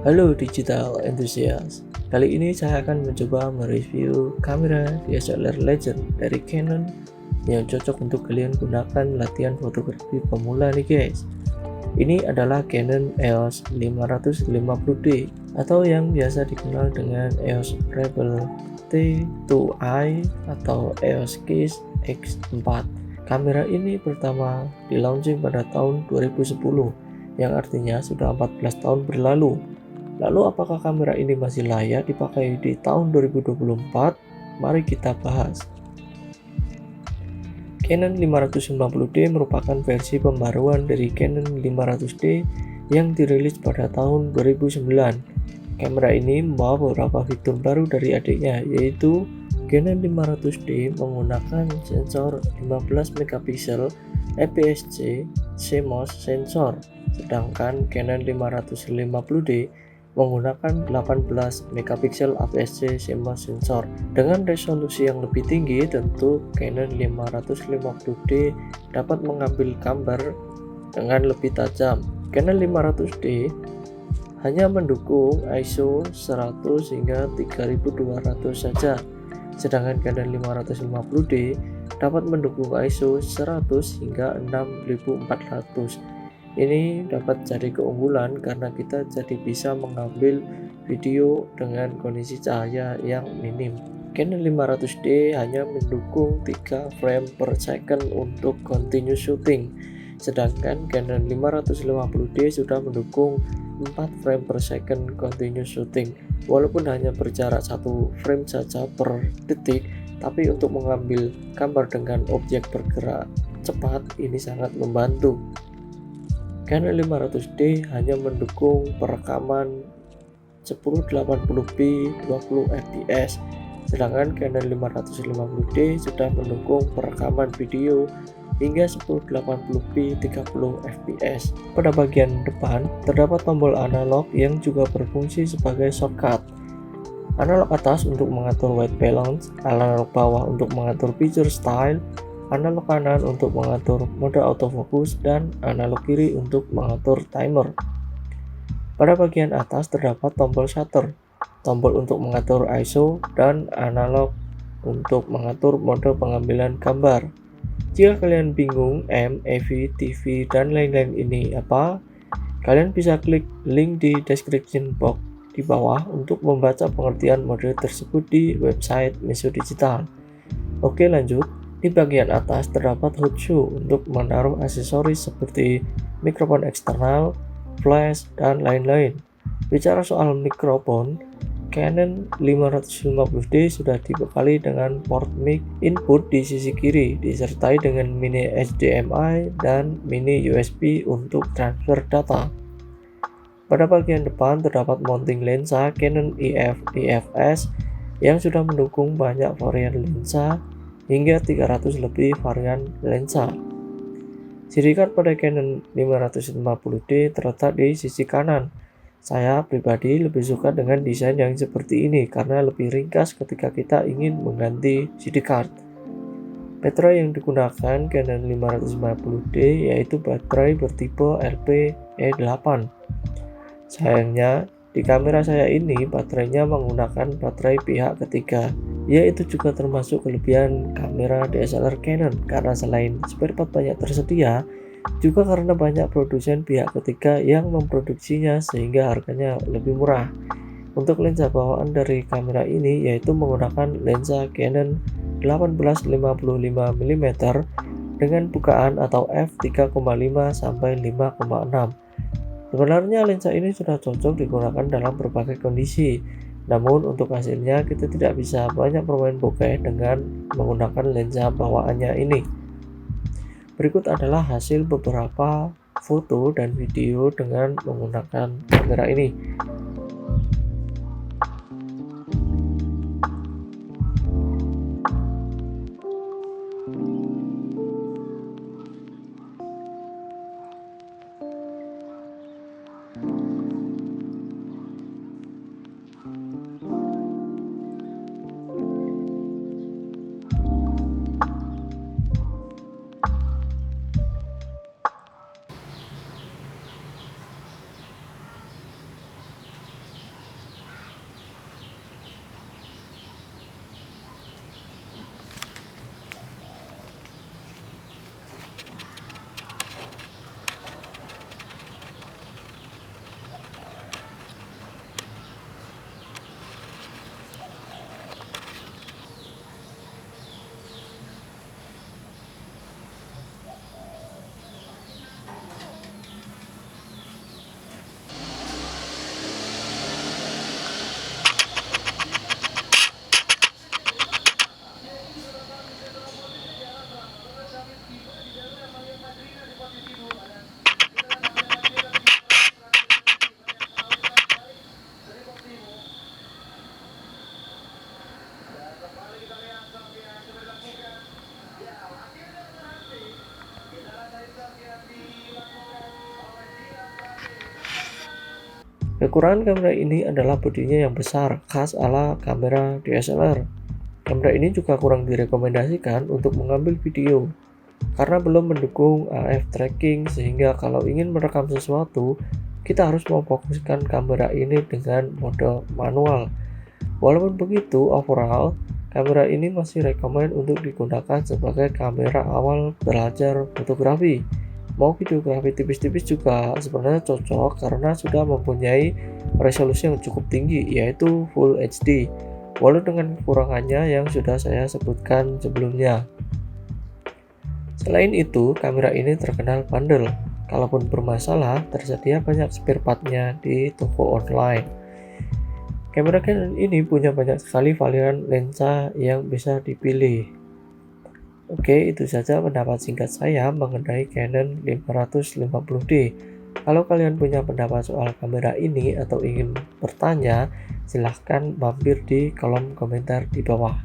Halo digital enthusiast. Kali ini saya akan mencoba mereview kamera DSLR Legend dari Canon yang cocok untuk kalian gunakan latihan fotografi pemula nih guys. Ini adalah Canon EOS 550D atau yang biasa dikenal dengan EOS Rebel T2i atau EOS Case X4. Kamera ini pertama di launching pada tahun 2010, yang artinya sudah 14 tahun berlalu. Lalu apakah kamera ini masih layak dipakai di tahun 2024? Mari kita bahas. Canon 550D merupakan versi pembaruan dari Canon 500D yang dirilis pada tahun 2009. Kamera ini membawa beberapa fitur baru dari adiknya, yaitu Canon 500D menggunakan sensor 15 megapiksel APS-C CMOS sensor, sedangkan Canon 550D menggunakan 18 megapiksel APS-C CMOS sensor. Dengan resolusi yang lebih tinggi, tentu Canon 550D dapat mengambil gambar dengan lebih tajam. Canon 500D hanya mendukung ISO 100 hingga 3200 saja, sedangkan Canon 550D dapat mendukung ISO 100 hingga 6400. Ini dapat jadi keunggulan karena kita jadi bisa mengambil video dengan kondisi cahaya yang minim. Canon 500D hanya mendukung 3 frame per second untuk continuous shooting, sedangkan Canon 550D sudah mendukung 4 frame per second continuous shooting. Walaupun hanya berjarak 1 frame saja per detik, tapi untuk mengambil gambar dengan objek bergerak cepat ini sangat membantu. Canon 500D hanya mendukung perekaman 1080p 20fps, sedangkan Canon 550D sudah mendukung perekaman video hingga 1080p 30fps. Pada bagian depan terdapat tombol analog yang juga berfungsi sebagai shortcut. Analog atas untuk mengatur white balance, analog bawah untuk mengatur picture style, analog kanan untuk mengatur mode autofocus, dan analog kiri untuk mengatur timer. Pada bagian atas terdapat tombol shutter, tombol untuk mengatur ISO, dan analog untuk mengatur mode pengambilan gambar. Jika kalian bingung AV, TV, dan lain-lain ini apa, kalian bisa klik link di description box di bawah untuk membaca pengertian mode tersebut di website Meso Digital. Oke, lanjut. Di bagian atas terdapat hood shoe untuk menaruh aksesoris seperti mikrofon eksternal, flash, dan lain-lain. Bicara soal mikrofon, Canon 550D sudah dibekali dengan port mic input di sisi kiri, disertai dengan mini HDMI dan mini USB untuk transfer data. Pada bagian depan terdapat mounting lensa Canon EF/EF-S yang sudah mendukung banyak varian lensa hingga 300 lebih varian lensa. CD card pada Canon 550D terletak di sisi kanan. Saya pribadi lebih suka dengan desain yang seperti ini karena lebih ringkas ketika kita ingin mengganti CD card. Baterai yang digunakan Canon 550D yaitu baterai bertipe LPE8. Sayangnya, di kamera saya ini baterainya menggunakan baterai pihak ketiga. Yaitu juga termasuk kelebihan kamera DSLR Canon karena selain spare part banyak tersedia, juga karena banyak produsen pihak ketiga yang memproduksinya sehingga harganya lebih murah. Untuk lensa bawaan dari kamera ini yaitu menggunakan lensa Canon 18-55mm dengan bukaan atau f3,5 sampai 5,6. Sebenarnya lensa ini sudah cocok digunakan dalam berbagai kondisi, namun untuk hasilnya kita tidak bisa banyak bermain bokeh dengan menggunakan lensa bawaannya ini. Berikut adalah hasil beberapa foto dan video dengan menggunakan kamera ini. Kekurangan kamera ini adalah bodinya yang besar, khas ala kamera DSLR. Kamera ini juga kurang direkomendasikan untuk mengambil video, karena belum mendukung AF tracking, sehingga kalau ingin merekam sesuatu, kita harus memfokuskan kamera ini dengan mode manual. Walaupun begitu, overall, kamera ini masih rekomend untuk digunakan sebagai kamera awal belajar fotografi. Mau videografi tipis-tipis juga sebenarnya cocok karena sudah mempunyai resolusi yang cukup tinggi, yaitu Full HD, walau dengan kekurangannya yang sudah saya sebutkan sebelumnya. Selain itu, kamera ini terkenal bandel. Kalaupun bermasalah, tersedia banyak spare part-nya di toko online. Kamera Canon ini punya banyak sekali varian lensa yang bisa dipilih. Oke, itu saja pendapat singkat saya mengenai Canon 550D. Kalau kalian punya pendapat soal kamera ini atau ingin bertanya, silahkan mampir di kolom komentar di bawah.